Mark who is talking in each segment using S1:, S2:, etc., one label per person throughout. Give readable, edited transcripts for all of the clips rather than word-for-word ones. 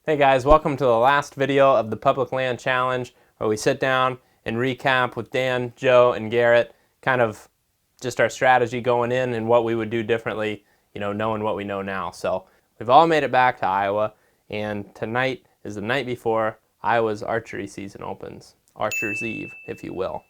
S1: Hey guys, welcome to the last video of the Public Land Challenge, where we sit down and recap with Dan, Joe, and Garrett, kind of just our strategy going in and what we would do differently, knowing what we know now. So we've all made it back to Iowa, and tonight is the night before Iowa's archery season opens. Archer's Eve, if you will.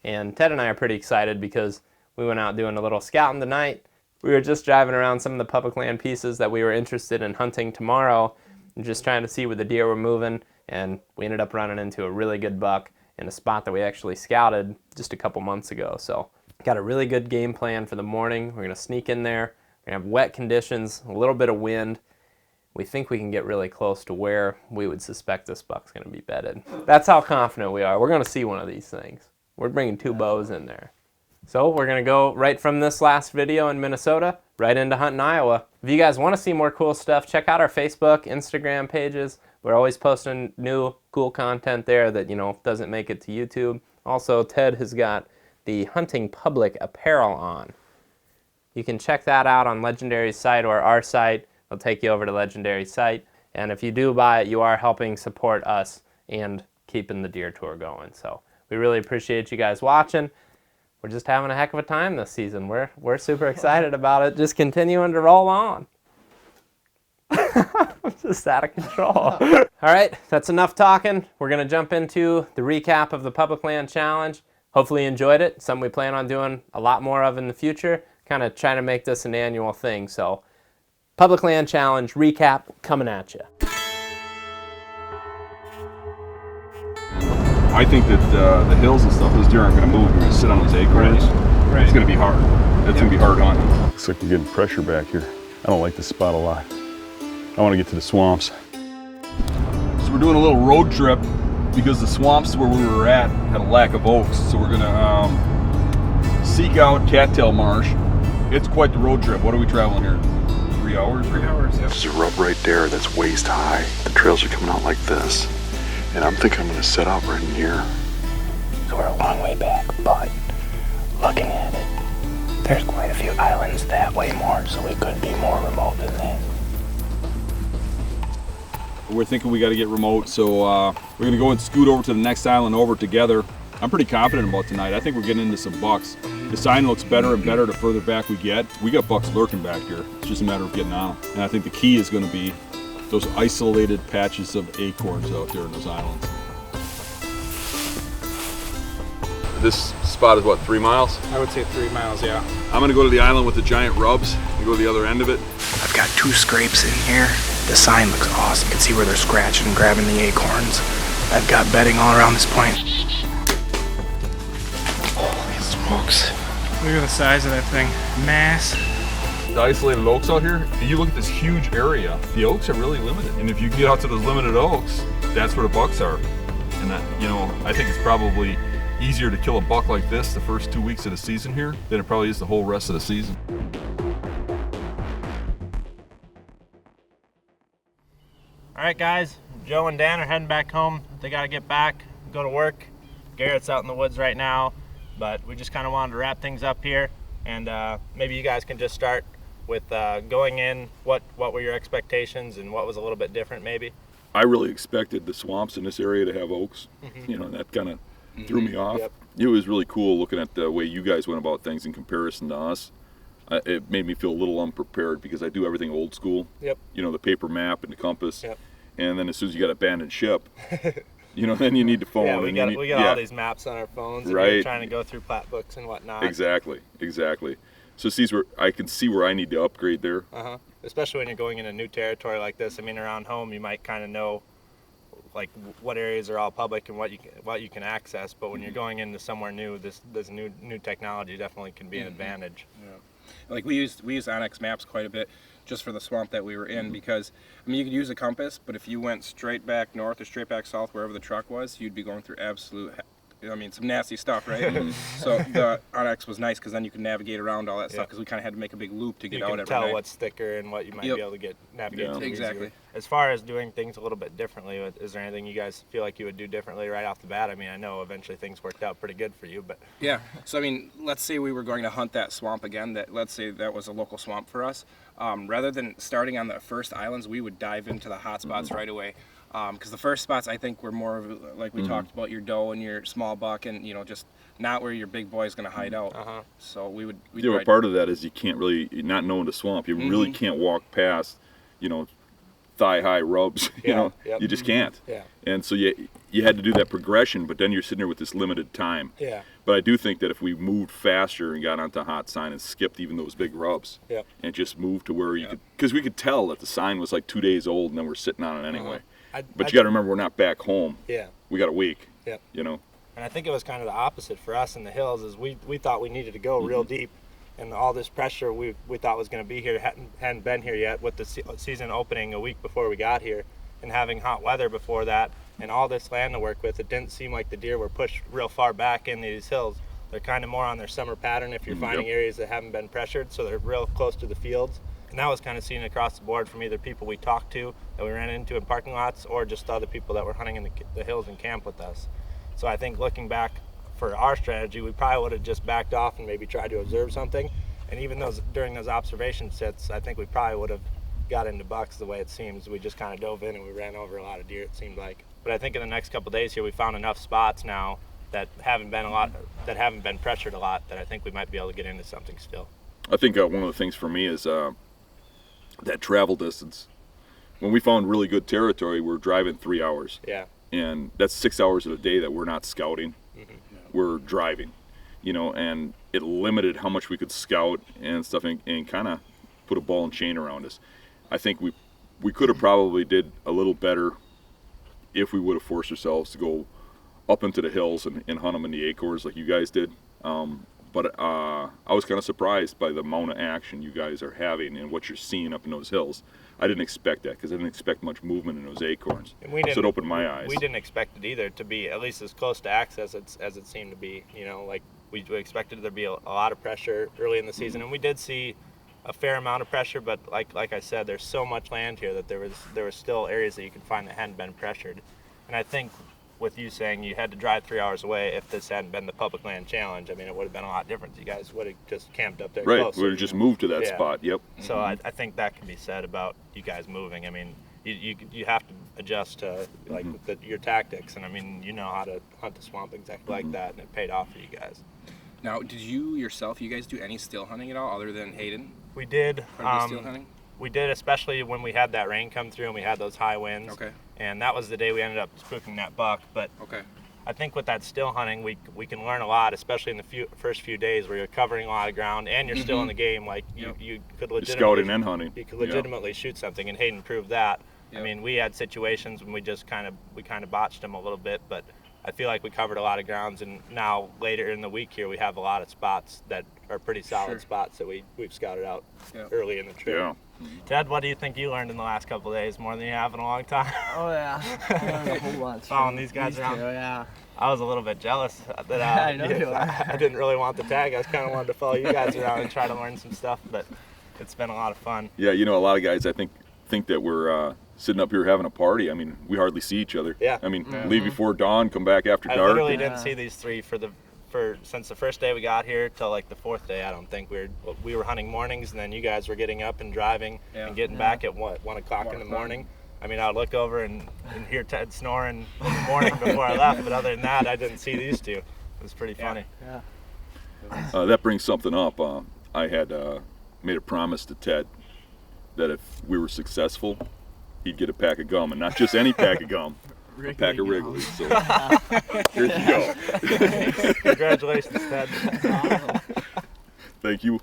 S1: And Ted and I are pretty excited because we went out doing a little scouting tonight. We were just driving around some of the public land pieces that we were interested in hunting tomorrow, and just trying to see where the deer were moving, and we ended up running into a really good buck in a spot that we actually scouted just a couple months ago. So got a really good game plan for the morning. We're going to sneak in there. We're going to have wet conditions, a little bit of wind. We think we can get really close to where we would suspect this buck's going to be bedded. That's how confident we are. We're going to see one of these things. We're bringing two bows in there. So we're going to go right from this last video in Minnesota right into hunting Iowa. If you guys want to see more cool stuff, check out our Facebook, Instagram pages. We're always posting new cool content there that, doesn't make it to YouTube. Also, Ted has got the Hunting Public apparel on. You can check that out on Legendary's site or our site. It'll take you over to Legendary's site. And if you do buy it, you are helping support us and keeping the deer tour going. So we really appreciate you guys watching. We're just having a heck of a time this season. We're super excited about it. Just continuing to roll on. I'm just out of control. All right, that's enough talking. We're going to jump into the recap of the Public Land Challenge. Hopefully you enjoyed it. Something we plan on doing a lot more of in the future. Kind of trying to make this an annual thing. So, Public Land Challenge recap coming at you.
S2: I think that the hills and stuff, those deer aren't going to move. They're going to sit on those acorns. Right. It's going to be hard. It's going to be hard hunting. Looks like we're getting pressure back here. I don't like this spot a lot. I want to get to the swamps. So we're doing a little road trip because the swamps where we were at had a lack of oaks. So we're going to seek out Cattail Marsh. It's quite the road trip. What are we traveling here? 3 hours? 3 hours, yeah.
S3: There's a rub right there that's waist high. The trails are coming out like this. And I'm thinking I'm going to set out right in here.
S4: So we're a long way back, but looking at it, there's quite a few islands that way more, so we could be more remote than this.
S2: We're thinking we got to get remote, so we're going to go and scoot over to the next island over together. I'm pretty confident about tonight. I think we're getting into some bucks. The sign looks better and better the further back we get. We got bucks lurking back here. It's just a matter of getting on them. And I think the key is going to be those isolated patches of acorns out there in those islands. This spot is what, 3 miles?
S5: I would say 3 miles, yeah.
S2: I'm gonna go to the island with the giant rubs and go to the other end of it.
S4: I've got 2 scrapes in here. The sign looks awesome. You can see where they're scratching and grabbing the acorns. I've got bedding all around this point. Holy smokes.
S5: Look at the size of that thing. Mass.
S2: The isolated oaks out here, and you look at this huge area, the oaks are really limited. And if you get out to those limited oaks, that's where the bucks are. And that, I think it's probably easier to kill a buck like this the first 2 weeks of the season here than it probably is the whole rest of the season.
S1: All right, guys, Joe and Dan are heading back home. They got to get back, go to work. Garrett's out in the woods right now, but we just kind of wanted to wrap things up here. And maybe you guys can just start with going in, what were your expectations and what was a little bit different maybe?
S2: I really expected the swamps in this area to have oaks. And that kind of threw me off. Yep. It was really cool looking at the way you guys went about things in comparison to us. It made me feel a little unprepared because I do everything old school.
S1: Yep.
S2: The paper map and the compass.
S1: Yep.
S2: And then as soon as you got abandoned ship, then you need to phone.
S1: Yeah, we got all these maps on our phones, and
S2: right.
S1: We're trying to go through plat books and whatnot.
S2: Exactly. So I can see where I need to upgrade there.
S1: Especially when you're going into new territory like this. I mean, around home, you might kind of know like what areas are all public and what you can access. But when you're going into somewhere new, this new technology definitely can be an advantage.
S5: Yeah. Like we use Onyx maps quite a bit just for the swamp that we were in, because you could use a compass, but if you went straight back north or straight back south wherever the truck was, you'd be going through absolute some nasty stuff, right? So the Onyx was nice because then you could navigate around all that stuff, because we kind of had to make a big loop to get out every night.
S1: You can tell what's thicker and what you might be able to get
S6: navigate
S2: Yeah.
S6: through
S5: Exactly.
S6: easier. As far as doing things a little bit differently, is there anything you guys feel like you would do differently right off the bat? I mean, I know eventually things worked out pretty good for you, but
S5: Yeah. So I mean, let's say we were going to hunt that swamp again. Let's say that was a local swamp for us. Rather than starting on the first islands, we would dive into the hot spots right away. Because the first spots I think were more of, like we talked about, your doe and your small buck, and just not where your big boy is going to hide out. So we'd
S2: Yeah, but part of that is you can't really, not knowing the swamp, you really can't walk past, thigh-high rubs, you just can't.
S6: Yeah.
S2: And so you had to do that progression, but then you're sitting there with this limited time.
S6: Yeah.
S2: But I do think that if we moved faster and got onto hot sign and skipped even those big rubs,
S6: Yep.
S2: and just moved to where you could, because we could tell that the sign was like 2 days old and then we're sitting on it anyway. But you got to remember, we're not back home.
S6: Yeah.
S2: We got a week.
S6: Yep.
S2: And
S6: I think it was kind of the opposite for us in the hills. Is we thought we needed to go real deep, and all this pressure we thought was going to be here hadn't been here yet. With the season opening a week before we got here, and having hot weather before that, and all this land to work with, it didn't seem like the deer were pushed real far back in these hills. They're kind of more on their summer pattern if you're finding areas that haven't been pressured, so they're real close to the fields. And that was kind of seen across the board from either people we talked to that we ran into in parking lots, or just other people that were hunting in the hills and camp with us. So I think looking back for our strategy, we probably would have just backed off and maybe tried to observe something. And even during those observation sits, I think we probably would have got into bucks the way it seems. We just kind of dove in and we ran over a lot of deer, it seemed like. But I think in the next couple of days here, we found enough spots now that haven't been pressured a lot, that I think we might be able to get into something still.
S2: I think one of the things for me is that travel distance. When we found really good territory, we're driving 3 hours.
S6: Yeah.
S2: And that's 6 hours of the day that we're not scouting. We're driving, and it limited how much we could scout and stuff, and kind of put a ball and chain around us. I think we could have probably did a little better if we would have forced ourselves to go up into the hills and hunt them in the acorns like you guys did. But I was kind of surprised by the amount of action you guys are having and what you're seeing up in those hills. I didn't expect that, because I didn't expect much movement in those acorns.
S6: And so
S2: it opened my eyes.
S6: We didn't expect it either to be at least as close to access as it seemed to be. Like we expected there to be a lot of pressure early in the season, and we did see a fair amount of pressure. But like I said, there's so much land here that there was still areas that you could find that hadn't been pressured. And I think with you saying you had to drive 3 hours away, if this hadn't been the public land challenge, I mean, it would have been a lot different. You guys would have just camped up there
S2: right,
S6: closer.
S2: we would have just moved to that spot. Yep.
S6: So I think that can be said about you guys moving. I mean, you have to adjust to your tactics, and I mean, you know how to hunt the swamp exactly like that, and it paid off for you guys.
S5: Now, did you guys do any still hunting at all other than Hayden?
S6: We did.
S5: Still hunting?
S6: We did, especially when we had that rain come through and we had those high winds.
S5: Okay.
S6: And that was the day we ended up spooking that buck. But
S5: okay.
S6: I think with that still hunting, we can learn a lot, especially in the first few days where you're covering a lot of ground and you're still in the game. Like you could legitimately
S2: scouting and hunting.
S6: You could legitimately shoot something, and Hayden proved that.
S5: Yep.
S6: I mean, we had situations when we kind of botched them a little bit, but I feel like we covered a lot of grounds, and now later in the week here we have a lot of spots that are pretty solid spots that we've scouted out early in the trip.
S2: Yeah.
S6: Ted, what do you think you learned in the last couple of days? More than you have in a long time?
S7: Oh yeah, I learned a whole bunch.
S6: Following these guys around.
S7: Yeah.
S6: I was a little bit jealous that
S7: I know you are.
S6: I didn't really want the tag. I was kind of wanted to follow you guys around and try to learn some stuff, but it's been a lot of fun.
S2: Yeah, a lot of guys I think that we're sitting up here having a party. I mean, we hardly see each other.
S6: Yeah.
S2: I mean, leave before dawn, come back after dark.
S6: I literally didn't see these three since the first day we got here till like the fourth day. I don't think we were hunting mornings, and then you guys were getting up and driving and getting back at 1 o'clock in the morning. I mean, I would look over and hear Ted snoring in the morning before I left, but other than that, I didn't see these two. It was pretty funny.
S7: Yeah.
S2: That brings something up. I had made a promise to Ted that if we were successful, he'd get a pack of gum, and not just any pack of gum. A pack of Wrigley's. So here you go.
S6: Congratulations, Ted.
S2: Thank you.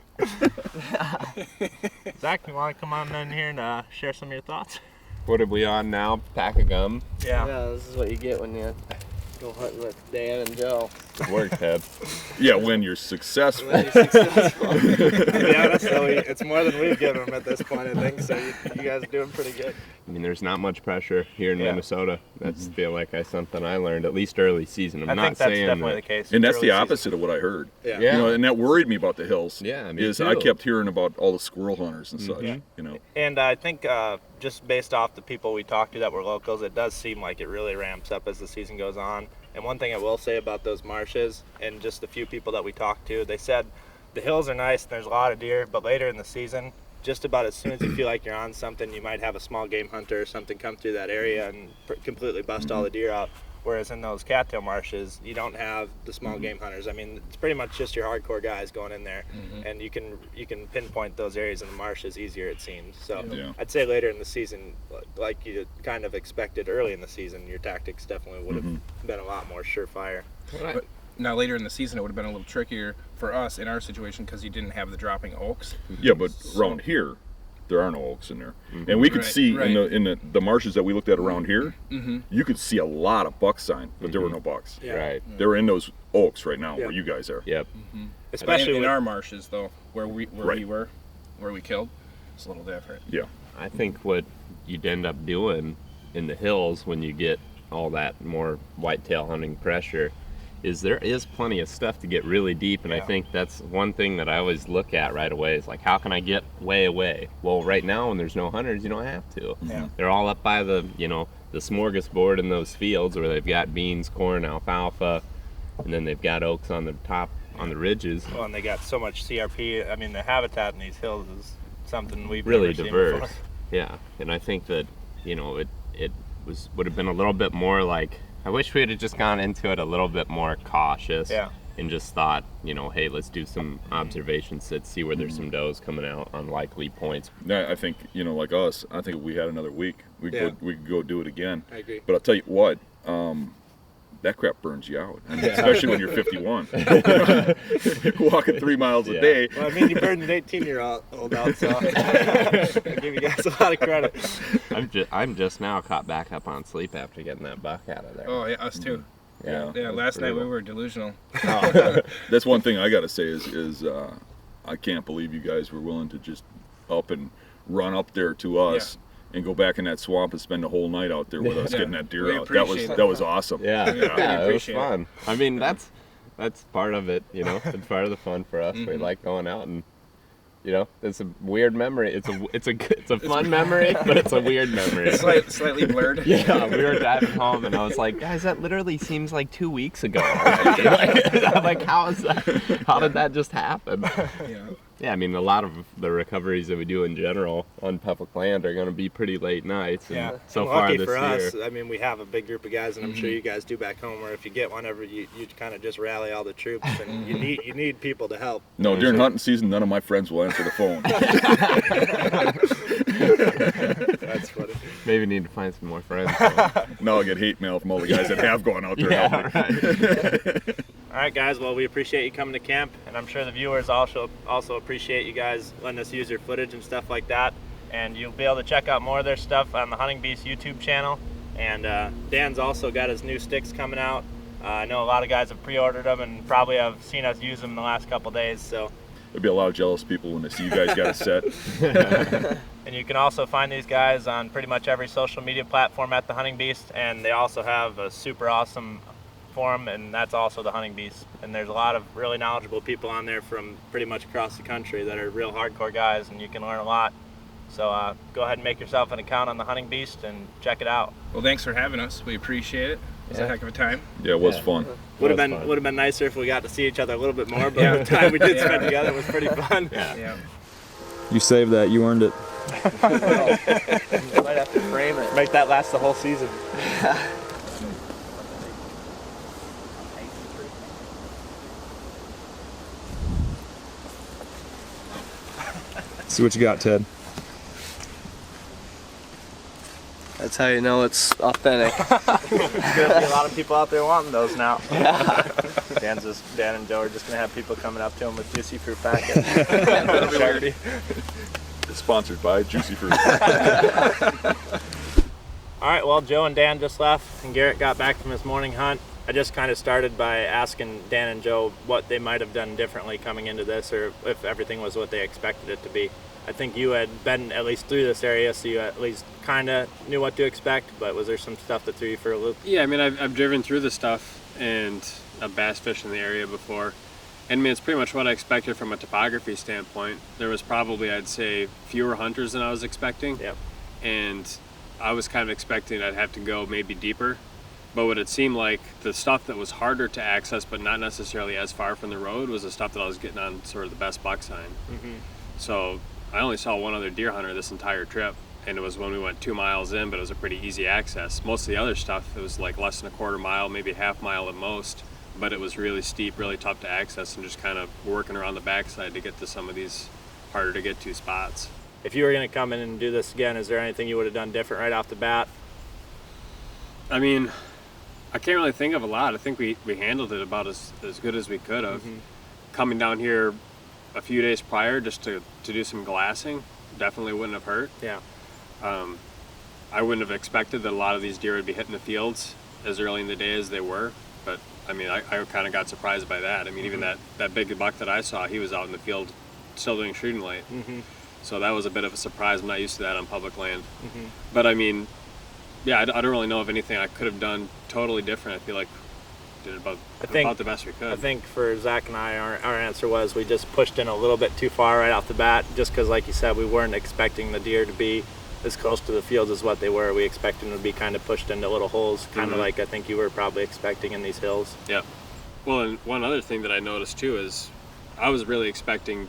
S6: Zach, you want to come on in here and share some of your thoughts?
S1: What are we on now? Pack of gum?
S6: Yeah.
S7: Yeah, this is what you get when you go hunting with Dan and Joe.
S8: work, Ted.
S2: Yeah, when you're successful.
S6: To be honest, though, it's more than we've given them at this point, I think. So you guys are doing pretty good.
S8: I mean, there's not much pressure here in Minnesota. That's feel like something I learned at least early season. I'm
S6: I
S8: not
S6: think that's
S8: saying
S6: definitely
S8: that,
S6: the case.
S2: And that's
S6: early
S2: the opposite of what I heard.
S6: Yeah.
S8: Yeah.
S2: You know, and that worried me about the hills.
S8: Yeah, me
S2: is
S8: too.
S2: I kept hearing about all the squirrel hunters and such. You know.
S6: And I think just based off the people we talked to that were locals, it does seem like it really ramps up as the season goes on. And one thing I will say about those marshes, and just the few people that we talked to, they said the hills are nice and there's a lot of deer, but later in the season, just about as soon as you feel like you're on something, you might have a small game hunter or something come through that area and completely bust all the deer out. Whereas in those cattail marshes, you don't have the small game hunters. I mean, it's pretty much just your hardcore guys going in there, and you can pinpoint those areas in the marshes easier, it seems. So I'd say later in the season, like you kind of expected early in the season, your tactics definitely would have been a lot more surefire.
S5: But now later in the season, it would have been a little trickier for us in our situation because you didn't have the dropping oaks.
S2: Yeah, but around here, there are no oaks in there, and we could see in the marshes that we looked at around here, you could see a lot of buck sign, but there were no bucks.
S6: Yeah.
S8: right?
S2: They were in those oaks right now where you guys are.
S8: Yep.
S6: Especially
S5: in
S6: with
S5: our marshes, though, where we killed, it's a little different.
S2: Yeah.
S8: I think what you'd end up doing in the hills when you get all that more whitetail hunting pressure is there is plenty of stuff to get really deep, and I think that's one thing that I always look at right away is like, how can I get way away? Well, right now when there's no hunters, you don't have to. They're all up by the the smorgasbord in those fields where they've got beans, corn, alfalfa, and then they've got oaks on the top on the ridges.
S6: well, and they got so much CRP. I mean, the habitat in these hills is something we've
S8: Really
S6: never seen
S8: diverse.
S6: before.
S8: Yeah, and I think that it would have been a little bit more like, I wish we had just gone into it a little bit more cautious.
S6: Yeah.
S8: And just thought, hey, let's do some observation sits, see where there's some does coming out on likely points.
S2: I think like us. I think if we had another week, we could go do it again.
S6: I agree.
S2: But I'll tell you what, that crap burns you out, and especially when you're 51. Walking 3 miles a day.
S6: Well, I mean, you burned an 18-year-old out, so I give you guys a lot of credit.
S8: I'm just now caught back up on sleep after getting that buck out of there.
S5: Oh, yeah, us too.
S8: Yeah.
S5: Yeah, last night we were delusional.
S2: That's one thing I got to say is I can't believe you guys were willing to just up and run up there to us and go back in that swamp and spend the whole night out there with us getting that deer out. That was awesome.
S8: Yeah, it was fun. I mean,
S5: Yeah.
S8: that's part of it, It's part of the fun for us. We like going out and, it's a weird memory. It's a fun memory, but it's a weird memory.
S5: Slightly blurred.
S8: Yeah, we were driving home, and I was like, guys, that literally seems like 2 weeks ago. like, how is that? How did that just happen? Yeah, I mean, a lot of the recoveries that we do in general on public land are going to be pretty late nights. And so
S6: and
S8: far
S6: lucky
S8: this
S6: for
S8: year,
S6: us, I mean, we have a big group of guys, and I'm sure you guys do back home, where if you get one, you kind of just rally all the troops, and you need people to help.
S2: No, during hunting season, none of my friends will answer the phone.
S6: That's funny.
S8: maybe need to find some more friends.
S2: No, I'll get hate mail from all the guys that have gone out there.
S8: Right.
S6: All right, guys. Well, we appreciate you coming to camp, and I'm sure the viewers also appreciate you guys letting us use your footage and stuff like that. And you'll be able to check out more of their stuff on the Hunting Beast YouTube channel. And Dan's also got his new sticks coming out. I know a lot of guys have pre-ordered them and probably have seen us use them in the last couple days. So
S2: There'll be a lot of jealous people when they see you guys got a set.
S6: And you can also find these guys on pretty much every social media platform at the Hunting Beast, and they also have a super awesome forum, and that's also the Hunting Beast. And there's a lot of really knowledgeable people on there from pretty much across the country that are real hardcore guys, and you can learn a lot. So go ahead and make yourself an account on the Hunting Beast and check it out.
S5: Well, thanks for having us. We appreciate it. It was a heck of a time.
S2: Yeah, it was fun.
S6: Would have been nicer if we got to see each other a little bit more, but the time we did spend together was pretty fun.
S5: Yeah.
S9: You saved that. You earned it.
S7: Might have to frame it.
S6: Make that last the whole season.
S9: See what you got, Ted.
S7: That's how you know it's authentic.
S6: There's gonna be a lot of people out there wanting those now. Dan and Joe are just gonna have people coming up to them with juicy fruit packets. Charity.
S2: Sponsored by Juicy Fruit.
S6: All right, well, Joe and Dan just left, and Garrett got back from his morning hunt. I just kind of started by asking Dan and Joe what they might have done differently coming into this, or if everything was what they expected it to be. I think you had been at least through this area, so you at least kind of knew what to expect, but was there some stuff that threw you for a loop?
S10: Yeah, I mean, I've driven through this stuff and I've bass fished in the area before. And I mean, it's pretty much what I expected from a topography standpoint. There was probably, I'd say, fewer hunters than I was expecting.
S6: Yep.
S10: And I was kind of expecting I'd have to go maybe deeper. But what it seemed like, the stuff that was harder to access but not necessarily as far from the road was the stuff that I was getting on sort of the best buck sign.
S6: Mm-hmm.
S10: So I only saw one other deer hunter this entire trip, and it was when we went 2 miles in, but it was a pretty easy access. Most of the other stuff, it was like less than a quarter mile, maybe half mile at most, but it was really steep, really tough to access, and just kind of working around the backside to get to some of these harder to get to spots.
S6: If you were going to come in and do this again, is there anything you would have done different right off the bat?
S10: I mean, I can't really think of a lot. I think we handled it about as good as we could have.
S6: Mm-hmm.
S10: Coming down here a few days prior just to do some glassing definitely wouldn't have hurt.
S6: Yeah.
S10: I wouldn't have expected that a lot of these deer would be hitting the fields as early in the day as they were, but I mean, I kind of got surprised by that. I mean, even that big buck that I saw, he was out in the field still doing shooting light.
S6: Mm-hmm.
S10: So that was a bit of a surprise. I'm not used to that on public land.
S6: Mm-hmm.
S10: But I mean, yeah, I don't really know of anything I could have done totally different. I feel like we did about the best we could.
S6: I think for Zach and I, our answer was we just pushed in a little bit too far right off the bat, just because, like you said, we weren't expecting the deer to be as close to the fields as what they were. We expected them to be kind of pushed into little holes, kind of like I think you were probably expecting in these hills.
S10: Yeah. Well, and one other thing that I noticed too is I was really expecting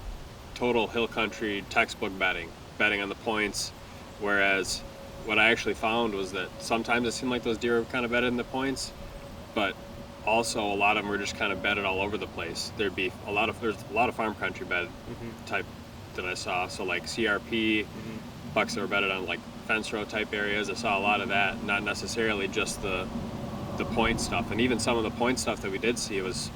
S10: total hill country textbook betting on the points, whereas what I actually found was that sometimes it seemed like those deer were kind of bedded in the points, but also a lot of them were just kind of bedded all over the place. There's a lot of farm country bed type that I saw. So like CRP, bucks that were bedded on like fence row type areas. I saw a lot of that, not necessarily just the point stuff. And even some of the point stuff that we did see, it was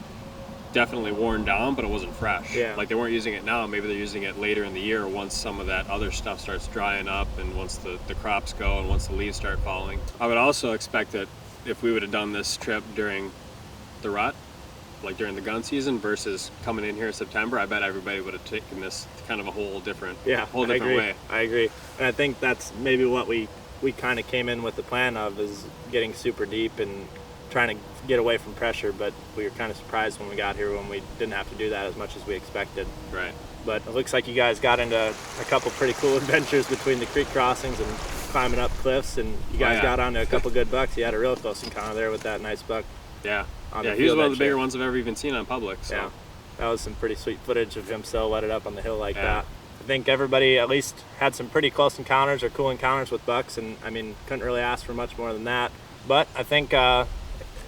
S10: definitely worn down, but it wasn't fresh.
S6: Yeah.
S10: Like they weren't using it now, maybe they're using it later in the year once some of that other stuff starts drying up and once the crops go and once the leaves start falling. I would also expect that if we would have done this trip during the rut, like during the gun season versus coming in here in September, I bet everybody would have taken this kind of a whole different way.
S6: I agree. And I think that's maybe what we kind of came in with the plan of, is getting super deep and trying to get away from pressure, but we were kind of surprised when we got here when we didn't have to do that as much as we expected.
S10: Right.
S6: But it looks like you guys got into a couple pretty cool adventures between the creek crossings and climbing up cliffs, and you guys got onto a couple good bucks. You had a real close encounter there with that nice buck.
S10: Yeah. Yeah, he was one of the bigger ones I've ever even seen on public. So.
S6: Yeah. That was some pretty sweet footage of him silhouetted up on the hill like that. I think everybody at least had some pretty close encounters or cool encounters with bucks, and I mean, couldn't really ask for much more than that. But I think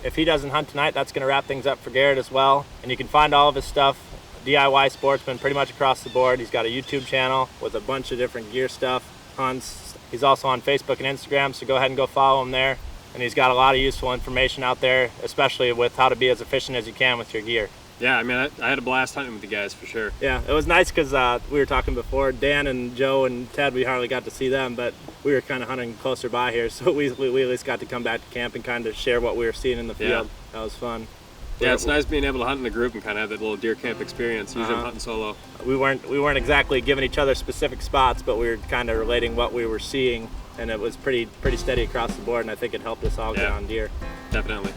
S6: if he doesn't hunt tonight, that's going to wrap things up for Garrett as well. And you can find all of his stuff, DIY Sportsman, pretty much across the board. He's got a YouTube channel with a bunch of different gear stuff, hunts. He's also on Facebook and Instagram, so go ahead and go follow him there. And he's got a lot of useful information out there, especially with how to be as efficient as you can with your gear.
S10: Yeah, I mean, I had a blast hunting with the guys for sure.
S6: Yeah, it was nice because we were talking before, Dan and Joe and Ted, we hardly got to see them, but we were kind of hunting closer by here, so we at least got to come back to camp and kind of share what we were seeing in the field. That was fun.
S10: Yeah, it's nice being able to hunt in a group and kind of have that little deer camp experience. Usually I'm hunting solo.
S6: We weren't exactly giving each other specific spots, but we were kind of relating what we were seeing, and it was pretty steady across the board, and I think it helped us all get on deer.
S10: Definitely.